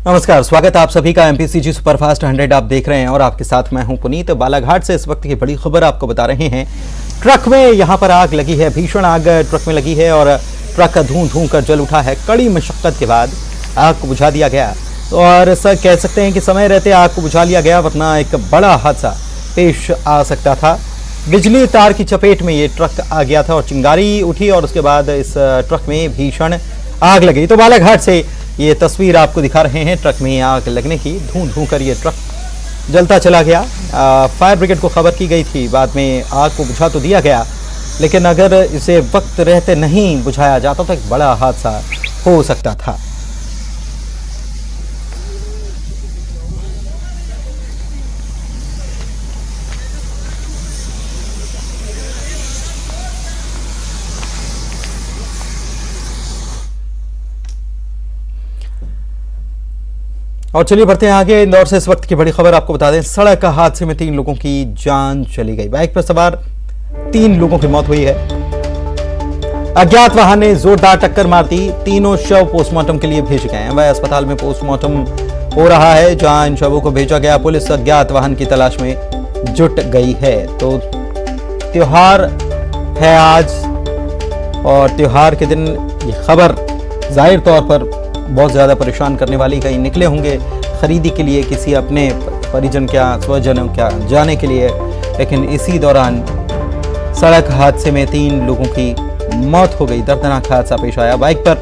नमस्कार, स्वागत है आप सभी का एमपीसीजी सुपरफास्ट 100 आप देख रहे हैं और आपके साथ मैं हूं पुनीत। बालाघाट से इस वक्त की बड़ी खबर आपको बता रहे हैं। ट्रक में यहां पर आग लगी है, भीषण आग ट्रक में लगी है और ट्रक धूं धूं कर जल उठा है। कड़ी मशक्कत के बाद आग को बुझा दिया गया और सर कह सकते हैं कि समय रहते आग को बुझा लिया गया, वरना एक बड़ा हादसा पेश आ सकता था। बिजली तार की चपेट में ये ट्रक आ गया था और चिंगारी उठी और उसके बाद इस ट्रक में भीषण आग लगी। तो बालाघाट से ये तस्वीर आपको दिखा रहे हैं ट्रक में आग लगने की। धूं धूं कर ये ट्रक जलता चला गया। फायर ब्रिगेड को खबर की गई थी, बाद में आग को बुझा तो दिया गया, लेकिन अगर इसे वक्त रहते नहीं बुझाया जाता तो एक बड़ा हादसा हो सकता था। और चलिए बढ़ते हैं आगे। इंदौर से इस वक्त की बड़ी खबर आपको बता दें। सड़क हादसे में 3 लोगों की जान चली गई। बाइक पर सवार 3 लोगों की मौत हुई है। अज्ञात वाहन ने जोरदार टक्कर मार दी। तीनों शव पोस्टमार्टम के लिए भेजे गए हैं। वह अस्पताल में पोस्टमार्टम हो रहा है, जहां इन शवों को भेजा गया। पुलिस अज्ञात वाहन की तलाश में जुट गई है। तो त्योहार है आज और त्योहार के दिन ये खबर जाहिर तौर पर बहुत ज़्यादा परेशान करने वाली। कहीं निकले होंगे खरीदी के लिए, किसी अपने परिजन क्या स्वजनों क्या जाने के लिए, लेकिन इसी दौरान सड़क हादसे में 3 लोगों की मौत हो गई। दर्दनाक हादसा पेश आया। बाइक पर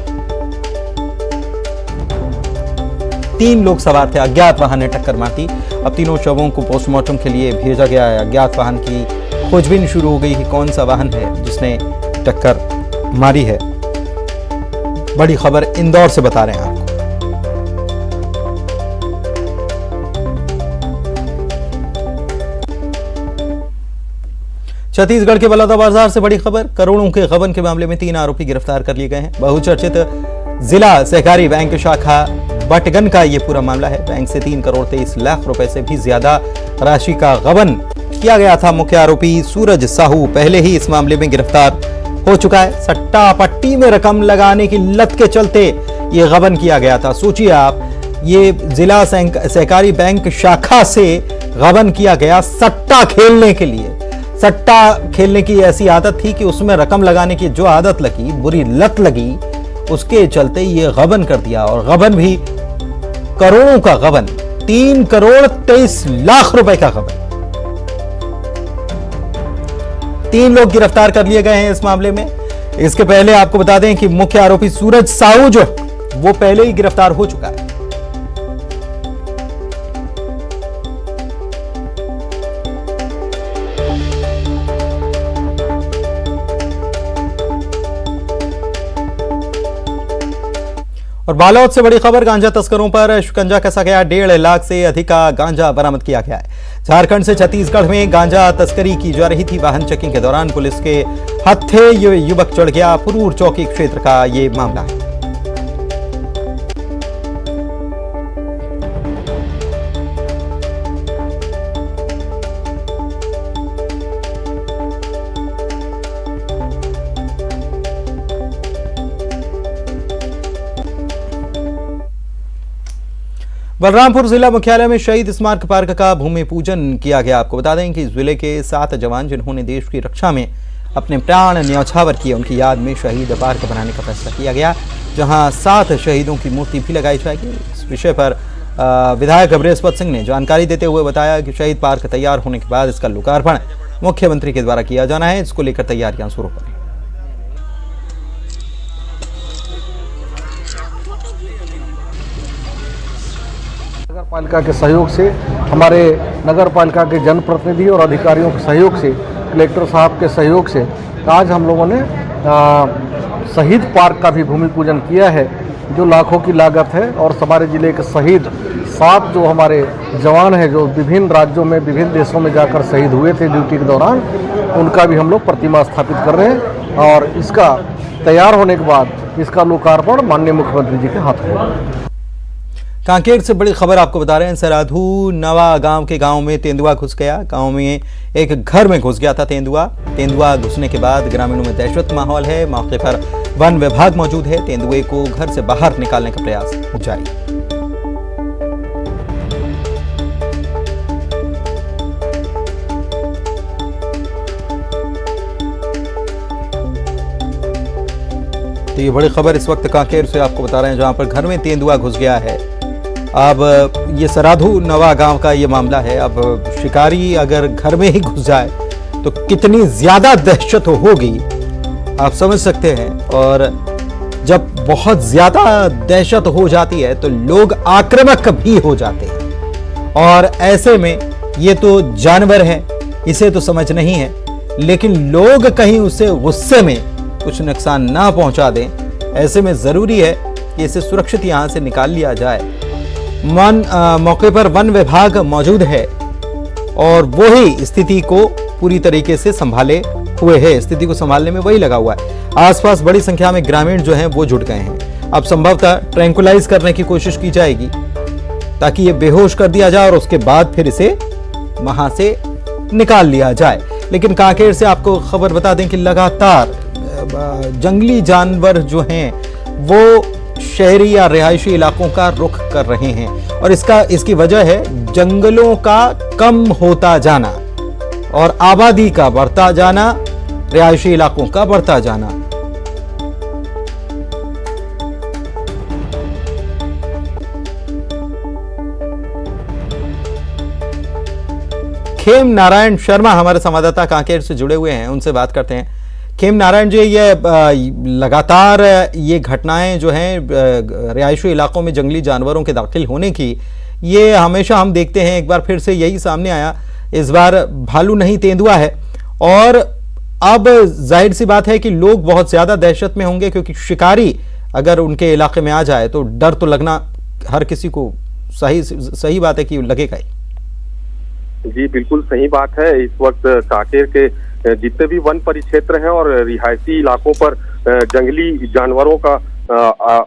3 लोग सवार थे। अज्ञात वाहन ने टक्कर मार दी। अब तीनों शवों को पोस्टमार्टम के लिए भेजा गया है। अज्ञात वाहन की खोजबीन शुरू हो गई कि कौन सा वाहन है जिसने टक्कर मारी है। बड़ी खबर इंदौर से बता रहे हैं आपको। छत्तीसगढ़ के बलौदाबाजार से बड़ी खबर। करोड़ों के गबन के मामले में 3 आरोपी गिरफ्तार कर लिए गए हैं। बहुचर्चित जिला सहकारी बैंक शाखा बटगन का यह पूरा मामला है। बैंक से 3 करोड़ 23 लाख रुपए से भी ज्यादा राशि का गबन किया गया था। मुख्य आरोपी सूरज साहू पहले ही इस मामले में गिरफ्तार हो चुका है। सट्टा पट्टी में रकम लगाने की लत के चलते ये गबन किया गया था। सोचिए आप, ये जिला सहकारी बैंक शाखा से गबन किया गया सट्टा खेलने के लिए। सट्टा खेलने की ऐसी आदत थी कि उसमें रकम लगाने की जो आदत लगी, बुरी लत लगी, उसके चलते ये गबन कर दिया। और गबन भी करोड़ों का गबन, 3 करोड़ 23 लाख रुपए का गबन। 3 लोग गिरफ्तार कर लिए गए हैं इस मामले में। इसके पहले आपको बता दें कि मुख्य आरोपी सूरज साहू जो वो पहले ही गिरफ्तार हो चुका है। और बालोद से बड़ी खबर। गांजा तस्करों पर शिकंजा कसा गया। 1.5 लाख से अधिक का गांजा बरामद किया गया है। झारखंड से छत्तीसगढ़ में गांजा तस्करी की जा रही थी। वाहन चेकिंग के दौरान पुलिस के हत्थे युवक चढ़ गया। पुरूर चौकी क्षेत्र का ये मामला है। बलरामपुर जिला मुख्यालय में शहीद स्मारक पार्क का भूमि पूजन किया गया। आपको बता दें कि जिले के 7 जवान जिन्होंने देश की रक्षा में अपने प्राण न्यौछावर किए, उनकी याद में शहीद पार्क बनाने का फैसला किया गया, जहां 7 शहीदों की मूर्ति भी लगाई जाएगी। इस विषय पर विधायक बृहस्पत सिंह ने जानकारी देते हुए बताया कि शहीद पार्क तैयार होने के बाद इसका लोकार्पण मुख्यमंत्री के द्वारा किया जाना है। इसको लेकर तैयारियां शुरू करें। नगर पालिका के सहयोग से, हमारे नगर पालिका के जनप्रतिनिधि और अधिकारियों के सहयोग से, कलेक्टर साहब के सहयोग से आज हम लोगों ने शहीद पार्क का भी भूमि पूजन किया है, जो लाखों की लागत है। और हमारे जिले के शहीद 7 जो हमारे जवान हैं, जो विभिन्न राज्यों में, विभिन्न देशों में जाकर शहीद हुए थे ड्यूटी के दौरान, उनका भी हम लोग प्रतिमा स्थापित कर रहे हैं। और इसका तैयार होने के बाद इसका लोकार्पण माननीय मुख्यमंत्री जी के हाथ में। कांकेर से बड़ी खबर आपको बता रहे हैं। सराधू नवा गांव के गांव में तेंदुआ घुस गया। गांव में एक घर में घुस गया था तेंदुआ घुसने के बाद ग्रामीणों में दहशत माहौल है। मौके पर वन विभाग मौजूद है। तेंदुए को घर से बाहर निकालने का प्रयास जारी। तो ये बड़ी खबर इस वक्त कांकेर से आपको बता रहे हैं, जहां पर घर में तेंदुआ घुस गया है। अब ये सराधु नवा गांव का ये मामला है। अब शिकारी अगर घर में ही घुस जाए तो कितनी ज्यादा दहशत होगी आप समझ सकते हैं। और जब बहुत ज्यादा दहशत हो जाती है तो लोग आक्रामक भी हो जाते हैं। और ऐसे में ये तो जानवर है, इसे तो समझ नहीं है, लेकिन लोग कहीं उसे गुस्से में कुछ नुकसान ना पहुंचा दें। ऐसे में जरूरी है कि इसे सुरक्षित यहां से निकाल लिया जाए। मौके पर वन विभाग मौजूद है और वो ही स्थिति को पूरी तरीके से संभाले हुए है। स्थिति को संभालने में वही लगा हुआ है। आसपास बड़ी संख्या में ग्रामीण जो हैं वो जुट गए हैं। अब संभवतः ट्रैंकुलाइज करने की कोशिश की जाएगी ताकि ये बेहोश कर दिया जाए और उसके बाद फिर इसे वहां से निकाल लिया जाए। लेकिन कांकेर से आपको खबर बता दें कि लगातार जंगली जानवर जो हैं वो शहरी या रिहायशी इलाकों का रुख कर रहे हैं और इसकी वजह है जंगलों का कम होता जाना और आबादी का बढ़ता जाना, रिहायशी इलाकों का बढ़ता जाना। खेम नारायण शर्मा हमारे संवाददाता कांकेर से जुड़े हुए हैं, उनसे बात करते हैं। खेम नारायण जी, ये लगातार ये घटनाएं जो हैं रिहायशी इलाकों में जंगली जानवरों के दाखिल होने की, ये हमेशा हम देखते हैं। एक बार फिर से यही सामने आया, इस बार भालू नहीं तेंदुआ है। और अब जाहिर सी बात है कि लोग बहुत ज्यादा दहशत में होंगे, क्योंकि शिकारी अगर उनके इलाके में आ जाए तो डर तो लगना हर किसी को सही बात है कि लगेगा ही। जी बिल्कुल सही बात है। इस वक्त कांकेर के जितने भी वन परिक्षेत्र हैं और रिहायशी इलाकों पर जंगली जानवरों का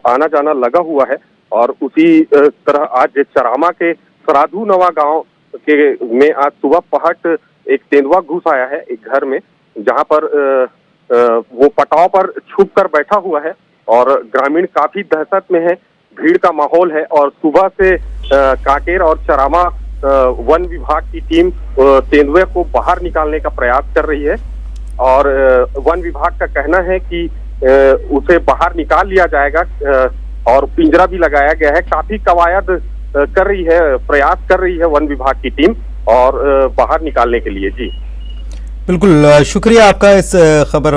आना जाना लगा हुआ है। और उसी तरह आज चरामा के सराधु नवा गांव के में आज सुबह पहट एक तेंदुआ घुस आया है एक घर में, जहां पर वो पटाव पर छुप कर बैठा हुआ है और ग्रामीण काफी दहशत में है, भीड़ का माहौल है। और सुबह से कांकेर और चरामा वन विभाग की टीम तेंदुए को बाहर निकालने का प्रयास कर रही है। और वन विभाग का कहना है कि उसे बाहर निकाल लिया जाएगा और पिंजरा भी लगाया गया है। काफी कवायद कर रही है, प्रयास कर रही है वन विभाग की टीम और बाहर निकालने के लिए। जी बिल्कुल, शुक्रिया आपका इस खबर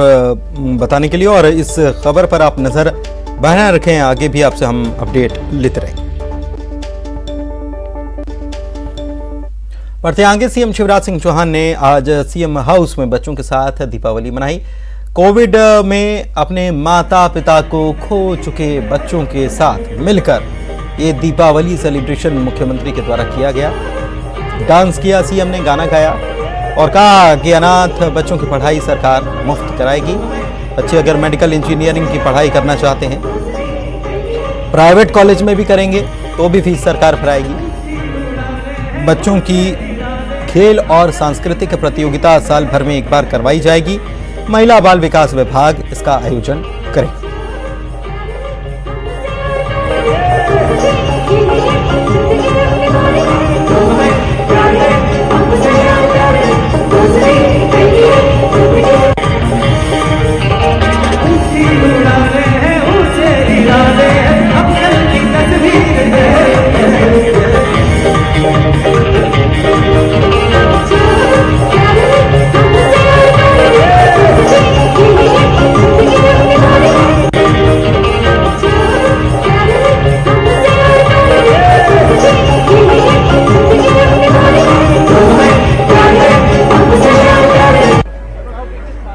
बताने के लिए। और इस खबर पर आप नजर बनाए रखें, आगे भी आपसे हम अपडेट लेते रहेंगे। बढ़ते आगे, सीएम शिवराज सिंह चौहान ने आज सीएम हाउस में बच्चों के साथ दीपावली मनाई। कोविड में अपने माता पिता को खो चुके बच्चों के साथ मिलकर ये दीपावली सेलिब्रेशन मुख्यमंत्री के द्वारा किया गया। डांस किया सीएम ने, गाना गाया और कहा कि अनाथ बच्चों की पढ़ाई सरकार मुफ्त कराएगी। बच्चे अगर मेडिकल इंजीनियरिंग की पढ़ाई करना चाहते हैं, प्राइवेट कॉलेज में भी करेंगे तो भी फीस सरकार भराएगी। बच्चों की खेल और सांस्कृतिक प्रतियोगिता साल भर में एक बार करवाई जाएगी। महिला बाल विकास विभाग इसका आयोजन करेगा।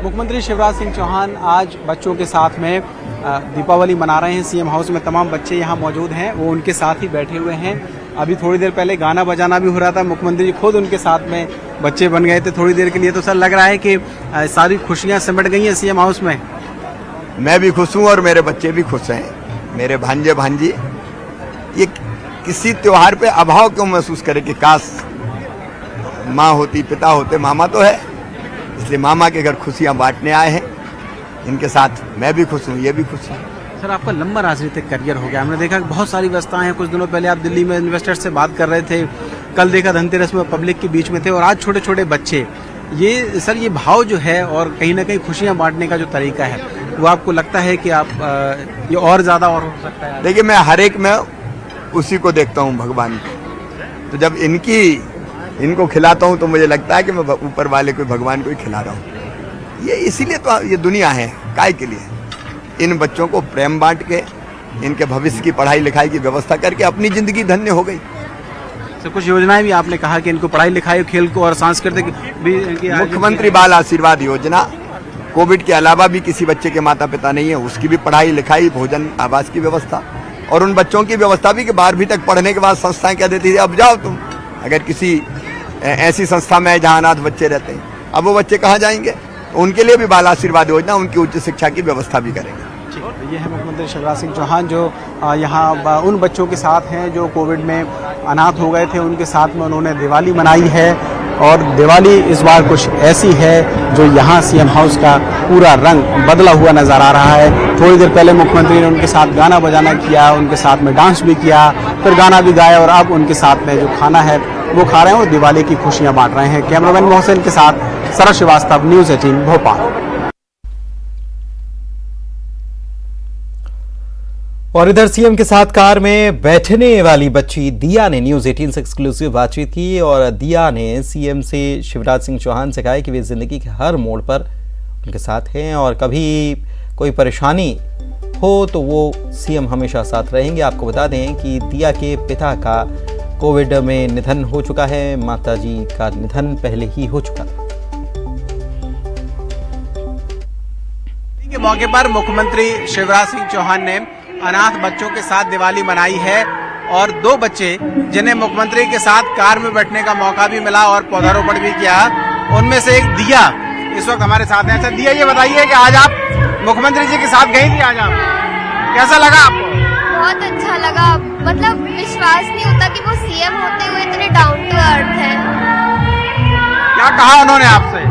मुख्यमंत्री शिवराज सिंह चौहान आज बच्चों के साथ में दीपावली मना रहे हैं। सीएम हाउस में तमाम बच्चे यहां मौजूद हैं, वो उनके साथ ही बैठे हुए हैं। अभी थोड़ी देर पहले गाना बजाना भी हो रहा था, मुख्यमंत्री जी खुद उनके साथ में बच्चे बन गए थे थोड़ी देर के लिए। तो सर, लग रहा है कि सारी खुशियां सिमट गई हैं सीएम हाउस में। मैं भी खुश हूँ और मेरे बच्चे भी खुश हैं, मेरे भांजे भांजी। ये किसी त्योहार पे अभाव क्यों महसूस करे कि काश माँ होती, पिता होते। मामा तो है, इसलिए मामा के घर खुशियां बांटने आए हैं। इनके साथ मैं भी खुश हूँ, ये भी खुश है। सर, आपका लंबा राजनीतिक करियर हो गया, हमने देखा बहुत सारी व्यवस्थाएं हैं। कुछ दिनों पहले आप दिल्ली में इन्वेस्टर्स से बात कर रहे थे, कल देखा धनतेरस में पब्लिक के बीच में थे, और आज छोटे छोटे बच्चे ये सर ये भाव जो है और कहीं ना कहीं खुशियां बांटने का जो तरीका है वो आपको लगता है कि आप ये और ज्यादा और हो सकता है? देखिए, मैं हर एक में उसी को देखता हूँ, भगवान को। तो जब इनको खिलाता हूँ तो मुझे लगता है कि मैं ऊपर वाले को, भगवान को ही खिला रहा हूँ। ये इसीलिए तो ये दुनिया है, काय के लिए। इन बच्चों को प्रेम बांट के, इनके भविष्य की पढ़ाई लिखाई की व्यवस्था करके अपनी जिंदगी धन्य हो गई। तो कुछ योजनाएं भी आपने कहा कि इनको पढ़ाई लिखाई, खेल को और सांस्कृतिक भी इनकी मुख्यमंत्री बाल आशीर्वाद योजना, कोविड के अलावा भी किसी बच्चे के माता पिता नहीं है, उसकी भी पढ़ाई लिखाई, भोजन, आवास की व्यवस्था, और उन बच्चों की व्यवस्था भी कि 12वीं तक पढ़ने के बाद संस्थाएं क्या देती थी, अब जाओ तुम अगर किसी ऐसी संस्था में जहां अनाथ बच्चे रहते हैं, अब वो बच्चे कहाँ जाएंगे? तो उनके लिए भी बाल आशीर्वाद योजना, उनकी उच्च शिक्षा की व्यवस्था भी करेंगे। ये है मुख्यमंत्री शिवराज सिंह चौहान जो यहाँ उन बच्चों के साथ हैं जो कोविड में अनाथ हो गए थे, उनके साथ में उन्होंने दिवाली मनाई है। और दिवाली इस बार कुछ ऐसी है जो यहाँ सीएम हाउस का पूरा रंग बदला हुआ नजर आ रहा है। थोड़ी देर पहले मुख्यमंत्री ने उनके साथ गाना बजाना किया, उनके साथ में डांस भी किया, फिर गाना भी गाया और अब उनके साथ में जो खाना है वो खा रहे हैं और दिवाली की खुशियाँ बांट रहे हैं। कैमरामैन मोहसिन के साथ सरल श्रीवास्तव, न्यूज़ 18 भोपाल। और इधर सीएम के साथ कार में बैठने वाली बच्ची दिया ने न्यूज़ 18 से एक्सक्लूसिव बातचीत की और दिया ने सीएम से शिवराज सिंह चौहान से कहा कि वे जिंदगी के हर मोड़ पर उनके साथ हैं और कभी कोई परेशानी हो तो वो सीएम हमेशा साथ रहेंगे। आपको बता दें कि दिया के पिता का कोविड में निधन हो चुका है, माताजी का निधन पहले ही हो चुका है। के मौके पर मुख्यमंत्री शिवराज सिंह चौहान ने अनाथ बच्चों के साथ दिवाली मनाई है और 2 बच्चे जिन्हें मुख्यमंत्री के साथ कार में बैठने का मौका भी मिला और पौधारोपण भी किया, उनमें से एक दिया इस वक्त हमारे साथ हैं। अच्छा दिया, ये बताइए कि आज आप मुख्यमंत्री जी के साथ गई थी, आज आप कैसा लगा आपको? बहुत अच्छा लगा, मतलब विश्वास नहीं होता कि वो सीएम होते हुए इतने डाउन टू अर्थ हैं। क्या कहा उन्होंने आपसे?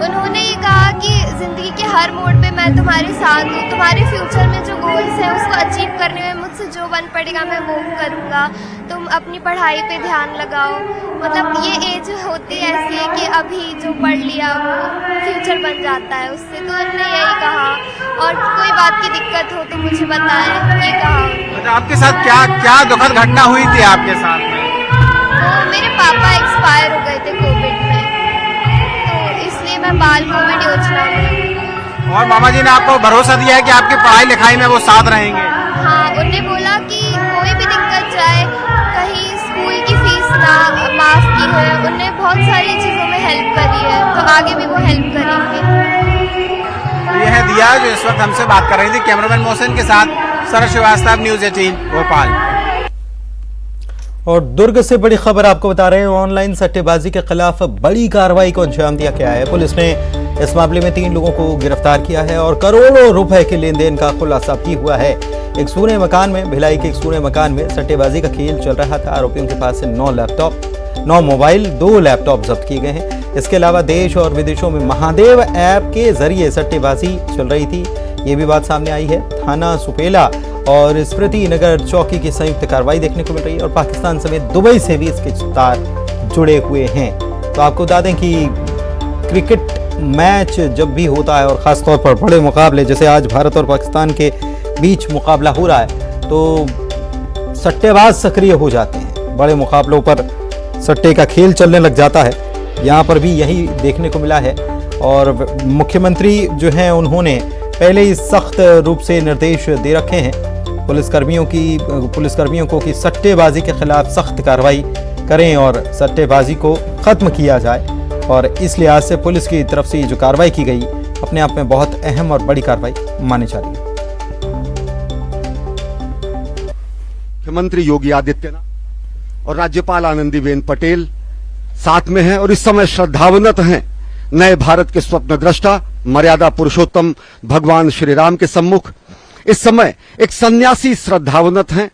उन्होंने ये कहा कि जिंदगी के हर मोड़ पे मैं तुम्हारे साथ हूँ, तुम्हारे फ्यूचर में जो गोल्स हैं उसको अचीव करने में मुझसे जो बन पड़ेगा मैं वो करूँगा, तुम अपनी पढ़ाई पे ध्यान लगाओ। मतलब ये एज होती ऐसी है कि अभी जो पढ़ लिया वो फ्यूचर बन जाता है उससे, तो उन्होंने यही कहा। और कोई बात की दिक्कत हो तो मुझे बताएं, ये कहा। अच्छा, आपके साथ क्या क्या दुखद घटना हुई थी आपके साथ में? तो मेरे पापा एक्सपायर हो गए थे कोविड में, तो इसलिए मैं बाल कोविड योजना में। और मामा जी ने आपको भरोसा दिया है कि आपकी पढ़ाई लिखाई में वो साथ रहेंगे? हाँ, उन्होंने बोला कि कोई भी दिक्कत जाए, कहीं स्कूल की फीस ना माफ की है, उन्होंने बहुत सारी चीज़ों में हेल्प करी है, तो आगे भी वो हेल्प करेंगे। तो यह है दिया जो इस वक्त हमसे बात कर रही थी। कैमरामैन मोहसिन के साथ सरल श्रीवास्तव, न्यूज़ 18 भोपाल। और दुर्ग से बड़ी खबर आपको बता रहे हैं, ऑनलाइन सट्टेबाजी के खिलाफ बड़ी कार्रवाई को अंजाम दिया गया है। पुलिस ने इस मामले में 3 लोगों को गिरफ्तार किया है और करोड़ों रुपए के लेन देन का खुलासा भी हुआ है। एक सूने मकान में, भिलाई के एक सूने मकान में सट्टेबाजी का खेल चल रहा था। आरोपियों के पास से 9 लैपटॉप, 9 मोबाइल, 2 लैपटॉप जब्त किए गए हैं। इसके अलावा देश और विदेशों में महादेव ऐप के जरिए सट्टेबाजी चल रही थी, ये भी बात सामने आई है। थाना सुपेला और स्मृति नगर चौकी की संयुक्त कार्रवाई देखने को मिल रही है और पाकिस्तान समेत दुबई से भी इसके तार जुड़े हुए हैं। तो आपको बता दें कि क्रिकेट मैच जब भी होता है और ख़ासतौर पर बड़े मुकाबले, जैसे आज भारत और पाकिस्तान के बीच मुकाबला हो रहा है, तो सट्टेबाज सक्रिय हो जाते हैं। बड़े मुकाबलों पर सट्टे का खेल चलने लग जाता है। यहाँ पर भी यही देखने को मिला है और मुख्यमंत्री जो हैं उन्होंने पहले ही सख्त रूप से निर्देश दे रखे हैं पुलिसकर्मियों को कि सट्टेबाजी के खिलाफ सख्त कार्रवाई करें और सट्टेबाजी को ख़त्म किया जाए। और इस लिहाज से पुलिस की तरफ से जो कार्रवाई की गई अपने आप में बहुत अहम और बड़ी कार्रवाई मानी जा रही है। मुख्यमंत्री योगी आदित्यनाथ और राज्यपाल आनंदीबेन पटेल साथ में हैं और इस समय श्रद्धावनत हैं नए भारत के स्वप्न दृष्टा मर्यादा पुरुषोत्तम भगवान श्री राम के सम्मुख। इस समय एक सन्यासी श्रद्धावनत हैं,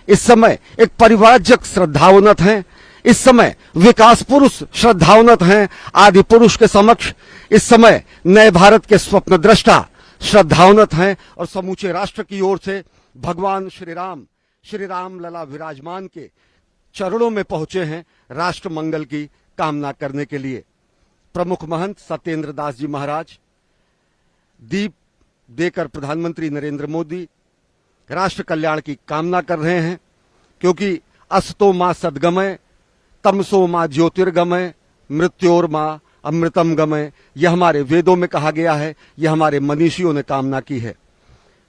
इस समय एक परिव्राजक श्रद्धावनत हैं, इस समय विकास पुरुष श्रद्धावनत हैं आदि पुरुष के समक्ष। इस समय नए भारत के स्वप्न दृष्टा श्रद्धावनत हैं और समूचे राष्ट्र की ओर से भगवान श्री राम लला विराजमान के चरणों में पहुंचे हैं राष्ट्र मंगल की कामना करने के लिए। प्रमुख महंत सत्येंद्र दास जी महाराज दीप देकर प्रधानमंत्री नरेंद्र मोदी राष्ट्र कल्याण की कामना कर रहे हैं, क्योंकि असतो मां सद्गमय तमसो मां ज्योतिर्गमय मृत्योर मां अमृतम गमय, यह हमारे वेदों में कहा गया है, यह हमारे मनीषियों ने कामना की है।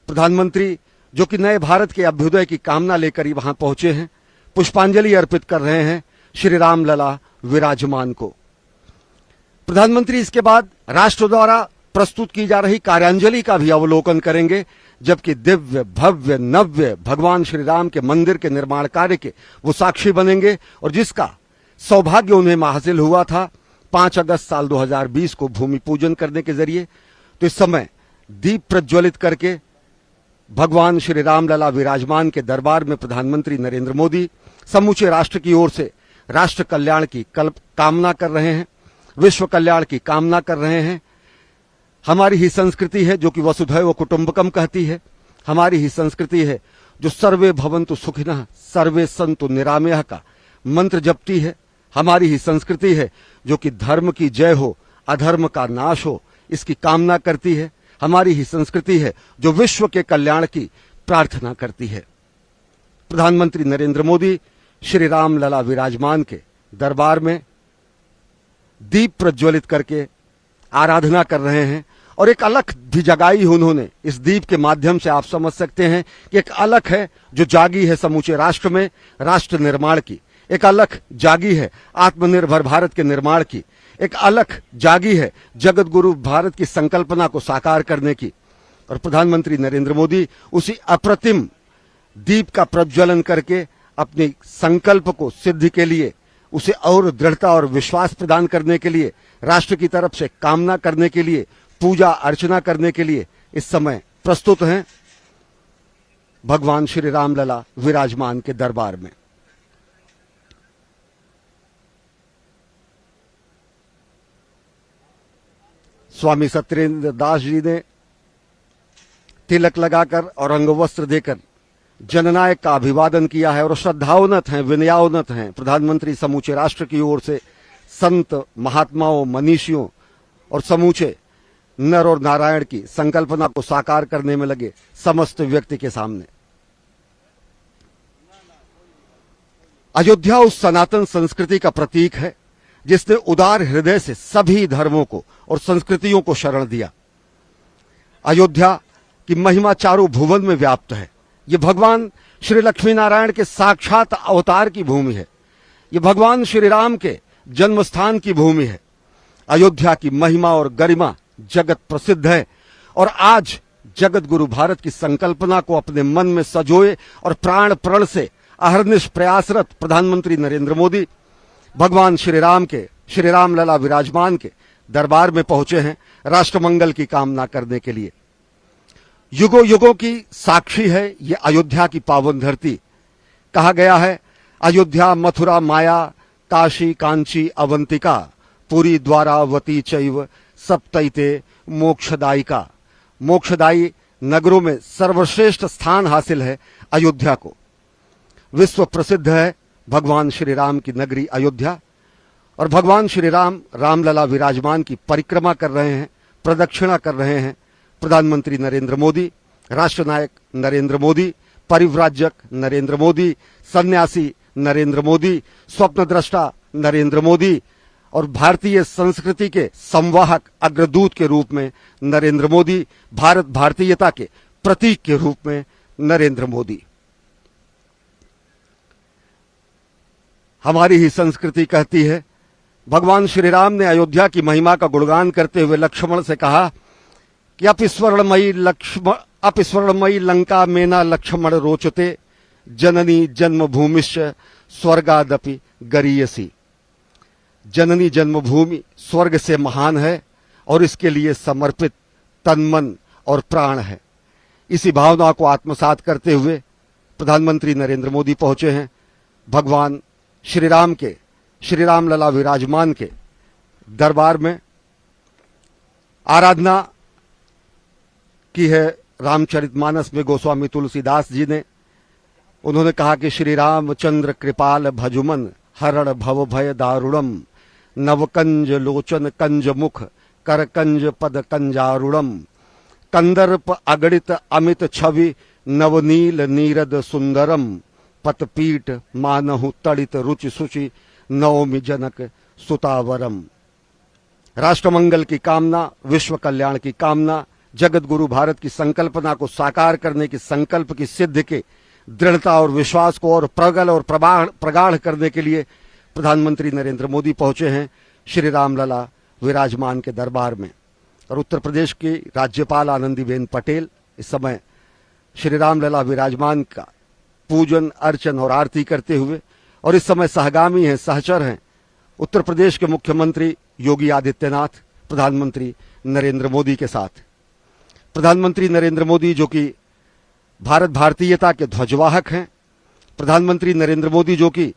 प्रधानमंत्री जो कि नए भारत के अभ्युदय की कामना लेकर ही वहां पहुंचे हैं, पुष्पांजलि अर्पित कर रहे हैं श्री राम लला विराजमान को। प्रधानमंत्री इसके बाद राष्ट्र द्वारा प्रस्तुत की जा रही कार्यांजलि का भी अवलोकन करेंगे, जबकि दिव्य भव्य नव्य भगवान श्री राम के मंदिर के निर्माण कार्य के वो साक्षी बनेंगे, और जिसका सौभाग्य उन्हें हासिल हुआ था 5 अगस्त साल 2020 को भूमि पूजन करने के जरिए। तो इस समय दीप प्रज्वलित करके भगवान श्री राम लला विराजमान के दरबार में प्रधानमंत्री नरेंद्र मोदी समूचे राष्ट्र की ओर से राष्ट्र कल्याण की कामना कर रहे हैं, विश्व कल्याण की कामना कर रहे हैं। हमारी ही संस्कृति है जो कि वसुधैव कुटुंबकम कहती है, हमारी ही संस्कृति है जो सर्वे भवन्तु सुखिनः सर्वे सन्तु निरामयः का मंत्र जपती है, हमारी ही संस्कृति है जो कि धर्म की जय हो अधर्म का नाश हो इसकी कामना करती है, हमारी ही संस्कृति है जो विश्व के कल्याण की प्रार्थना करती है। प्रधानमंत्री नरेंद्र मोदी श्री राम लला विराजमान के दरबार में दीप प्रज्वलित करके आराधना कर रहे हैं, और एक अलख भी जगाई उन्होंने इस दीप के माध्यम से। आप समझ सकते हैं कि एक अलख है जो जागी है समूचे राष्ट्र में राष्ट्र निर्माण की, एक अलख जागी है आत्मनिर्भर भारत के निर्माण की, एक अलख जागी है जगत गुरु भारत की संकल्पना को साकार करने की। और प्रधानमंत्री नरेंद्र मोदी उसी अप्रतिम दीप का प्रज्वलन करके अपने संकल्प को सिद्धि के लिए, उसे और दृढ़ता और विश्वास प्रदान करने के लिए, राष्ट्र की तरफ से कामना करने के लिए, पूजा अर्चना करने के लिए इस समय प्रस्तुत हैं भगवान श्री राम लला विराजमान के दरबार में। स्वामी सत्येंद्र दास जी ने तिलक लगाकर और अंगवस्त्र देकर जननायक का अभिवादन किया है और श्रद्धावनत हैं, विनयावनत हैं। प्रधानमंत्री समूचे राष्ट्र की ओर से संत महात्माओं मनीषियों और समूचे नर और नारायण की संकल्पना को साकार करने में लगे समस्त व्यक्ति के सामने। अयोध्या उस सनातन संस्कृति का प्रतीक है जिसने उदार हृदय से सभी धर्मों को और संस्कृतियों को शरण दिया। अयोध्या की महिमा चारों भुवन में व्याप्त है। ये भगवान श्री लक्ष्मी नारायण के साक्षात अवतार की भूमि है, ये भगवान श्री राम के जन्म स्थान की भूमि है। अयोध्या की महिमा और गरिमा जगत प्रसिद्ध है, और आज जगत गुरु भारत की संकल्पना को अपने मन में सजोए और प्राण प्रण से अहर्निश प्रयासरत प्रधानमंत्री नरेंद्र मोदी भगवान श्री राम के श्री राम लला विराजमान के दरबार में पहुंचे हैं राष्ट्रमंगल की कामना करने के लिए। युगों युगों की साक्षी है ये अयोध्या की पावन धरती। कहा गया है अयोध्या मथुरा माया काशी कांची अवंतिका पुरी द्वारावती चैव सप्तैते मोक्षदायिका। मोक्षदायी नगरों में सर्वश्रेष्ठ स्थान हासिल है अयोध्या को। विश्व प्रसिद्ध है भगवान श्री राम की नगरी अयोध्या, और भगवान श्री राम रामलला विराजमान की परिक्रमा कर रहे हैं, प्रदक्षिणा कर रहे हैं प्रधानमंत्री नरेंद्र मोदी, राष्ट्रनायक नरेंद्र मोदी, परिव्राजक नरेंद्र मोदी, सन्यासी नरेंद्र मोदी, स्वप्नद्रष्टा नरेंद्र मोदी, और भारतीय संस्कृति के संवाहक अग्रदूत के रूप में नरेंद्र मोदी, भारत भारतीयता के प्रतीक के रूप में नरेंद्र मोदी। हमारी ही संस्कृति कहती है, भगवान श्री राम ने अयोध्या की महिमा का गुणगान करते हुए लक्ष्मण से कहा कि अपि स्वर्णमयी लंका मेना लक्ष्मण रोचते जननी जन्मभूमिश्च स्वर्गादपि गरीयसी। जननी जन्मभूमि स्वर्ग से महान है और इसके लिए समर्पित तन मन और प्राण है। इसी भावना को आत्मसात करते हुए प्रधानमंत्री नरेंद्र मोदी पहुंचे हैं भगवान श्री राम के श्री राम लला विराजमान के दरबार में। आराधना की है रामचरितमानस में गोस्वामी तुलसीदास जी ने। उन्होंने कहा कि श्री रामचंद्र कृपाल भजुमन हरण भव भय दारुणम नवकंज लोचन कंज मुख कर कंज पद कंजारुणम कंदर्प अगणित अमित छवि नवनील नीरद सुंदरम पतपीठ मानहु तड़ित रुचि सुचि नवमि जनक सुतावरम। राष्ट्रमंगल की कामना, विश्व कल्याण की कामना, जगत गुरु भारत की संकल्पना को साकार करने की संकल्प की सिद्धि के दृढ़ता और विश्वास को और प्रगल और प्रगाढ़ करने के लिए प्रधानमंत्री नरेंद्र मोदी पहुंचे हैं श्री रामलला विराजमान के दरबार में। और उत्तर प्रदेश की राज्यपाल आनंदीबेन पटेल इस समय श्री रामलला विराजमान का पूजन अर्चन और आरती करते हुए, और इस समय सहगामी हैं, सहचर हैं उत्तर प्रदेश के मुख्यमंत्री योगी आदित्यनाथ प्रधानमंत्री नरेंद्र मोदी के साथ। प्रधानमंत्री नरेंद्र मोदी जो कि भारत भारतीयता के ध्वजवाहक हैं, प्रधानमंत्री नरेंद्र मोदी जो कि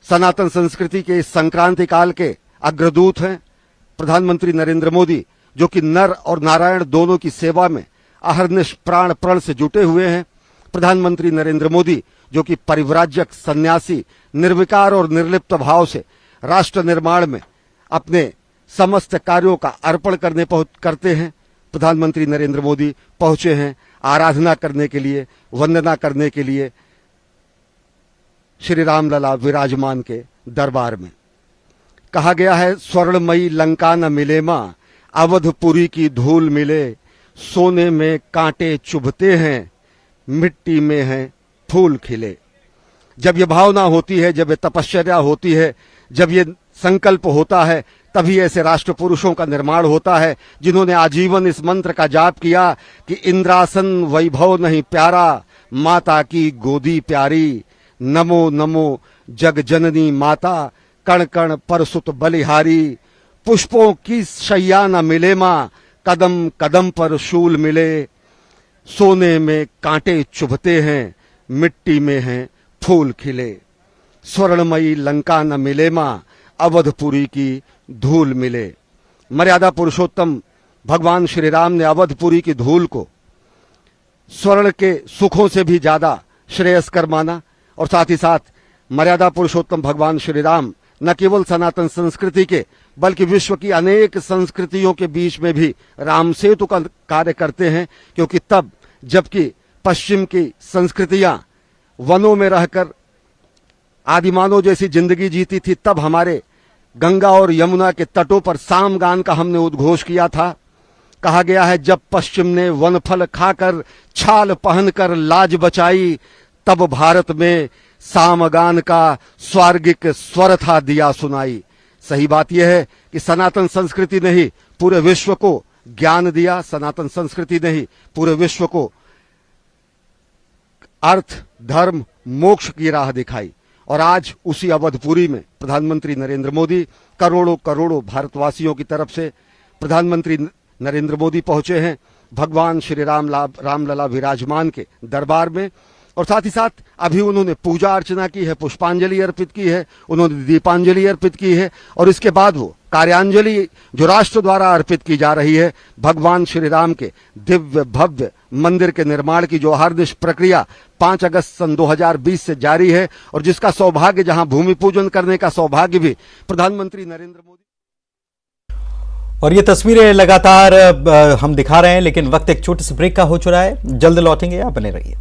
सनातन संस्कृति के इस संक्रांति काल के अग्रदूत हैं, प्रधानमंत्री नरेंद्र मोदी जो कि नर और नारायण दोनों की सेवा में अहर्निश प्राण प्रण से जुटे हुए हैं, प्रधानमंत्री नरेंद्र मोदी जो कि परिव्राजक सन्यासी निर्विकार और निर्लिप्त भाव से राष्ट्र निर्माण में अपने समस्त कार्यों का अर्पण करते हैं। प्रधानमंत्री नरेंद्र मोदी पहुंचे हैं आराधना करने के लिए, वंदना करने के लिए श्री रामलला विराजमान के दरबार में। कहा गया है स्वर्णमयी लंका न मिले मां, अवधपुरी की धूल मिले, सोने में कांटे चुभते हैं, मिट्टी में है फूल खिले। जब ये भावना होती है, जब ये तपश्चर्या होती है, जब ये संकल्प होता है, तभी ऐसे राष्ट्र पुरुषों का निर्माण होता है जिन्होंने आजीवन इस मंत्र का जाप किया कि इंद्रासन वैभव नहीं प्यारा, माता की गोदी प्यारी, नमो नमो जग जननी माता, कण कण परसुत बलिहारी, पुष्पों की शैया न मिले मां, कदम कदम पर शूल मिले, सोने में कांटे चुभते हैं, मिट्टी में हैं फूल खिले। स्वर्णमयी लंका न मिले मां, अवधपुरी की धूल मिले। मर्यादा पुरुषोत्तम भगवान श्री राम ने अवधपुरी की धूल को स्वर्ण के सुखों से भी ज्यादा श्रेयस्कर माना, और साथ ही साथ मर्यादा पुरुषोत्तम भगवान श्री राम न केवल सनातन संस्कृति के बल्कि विश्व की अनेक संस्कृतियों के बीच में भी राम सेतु का कार्य करते हैं, क्योंकि तब जबकि पश्चिम की संस्कृतियां वनों में रहकर आदिमानव जैसी जिंदगी जीती थी, तब हमारे गंगा और यमुना के तटों पर सामगान का हमने उद्घोष किया था। कहा गया है जब पश्चिम ने वनफल खाकर छाल पहनकर लाज बचाई, तब भारत में सामगान का स्वार्गिक स्वर था दिया सुनाई। सही बात यह है कि सनातन संस्कृति ने ही पूरे विश्व को ज्ञान दिया, सनातन संस्कृति ने ही पूरे विश्व को अर्थ धर्म मोक्ष की राह दिखाई। और आज उसी अवधपुरी में प्रधानमंत्री नरेंद्र मोदी करोड़ों करोड़ों भारतवासियों की तरफ से प्रधानमंत्री नरेंद्र मोदी पहुंचे हैं भगवान श्री रामलला विराजमान के दरबार में। और साथ ही साथ अभी उन्होंने पूजा अर्चना की है, पुष्पांजलि अर्पित की है, उन्होंने दीपांजलि अर्पित की है, और इसके बाद वो कार्यांजलि जो राष्ट्र द्वारा अर्पित की जा रही है भगवान श्री राम के दिव्य भव्य मंदिर के निर्माण की, जो अहर्निश प्रक्रिया 5 अगस्त सन 2020 से जारी है, और जिसका सौभाग्य, जहां भूमि पूजन करने का सौभाग्य भी प्रधानमंत्री नरेंद्र मोदी। और ये तस्वीरें लगातार हम दिखा रहे हैं, लेकिन वक्त एक छोटे से ब्रेक का हो चुका है, जल्द लौटेंगे, आप बने रहिए।